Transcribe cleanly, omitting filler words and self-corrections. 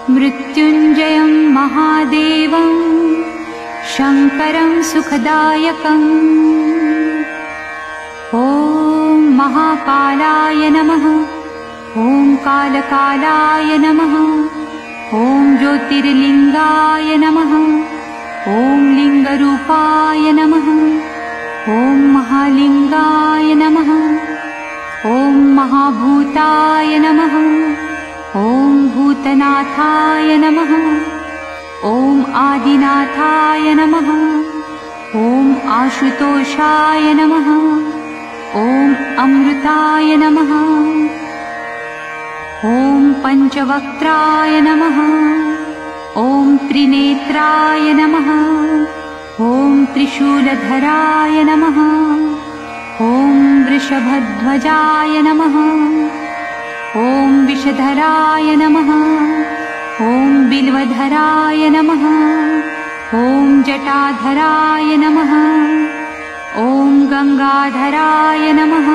मृत्युञ्जयं महादेवं शङ्करं सुखदायकम्। ॐ महाकालाय नमः। ॐ कालकालाय नमः। ॐ ज्योतिर्लिङ्गाय नमः। ॐ लिङ्गरूपाय नमः। ॐ महालिङ्गाय नमः। ॐ महाभूताय नमः। ॐ भूतनाथाय नमः। ॐ आदिनाथाय नमः। ॐ आशुतोषाय नमः। ॐ अमृताय नमः। ॐ पञ्चवक्त्राय नमः। ॐ त्रिनेत्राय नमः। ॐ त्रिशूलधराय नमः। ॐ वृषभध्वजाय नमः। ॐ विषधराय नमः। ॐ बिल्वधराय नमः। ॐ जटाधराय नमः। ॐ गङ्गाधराय नमः।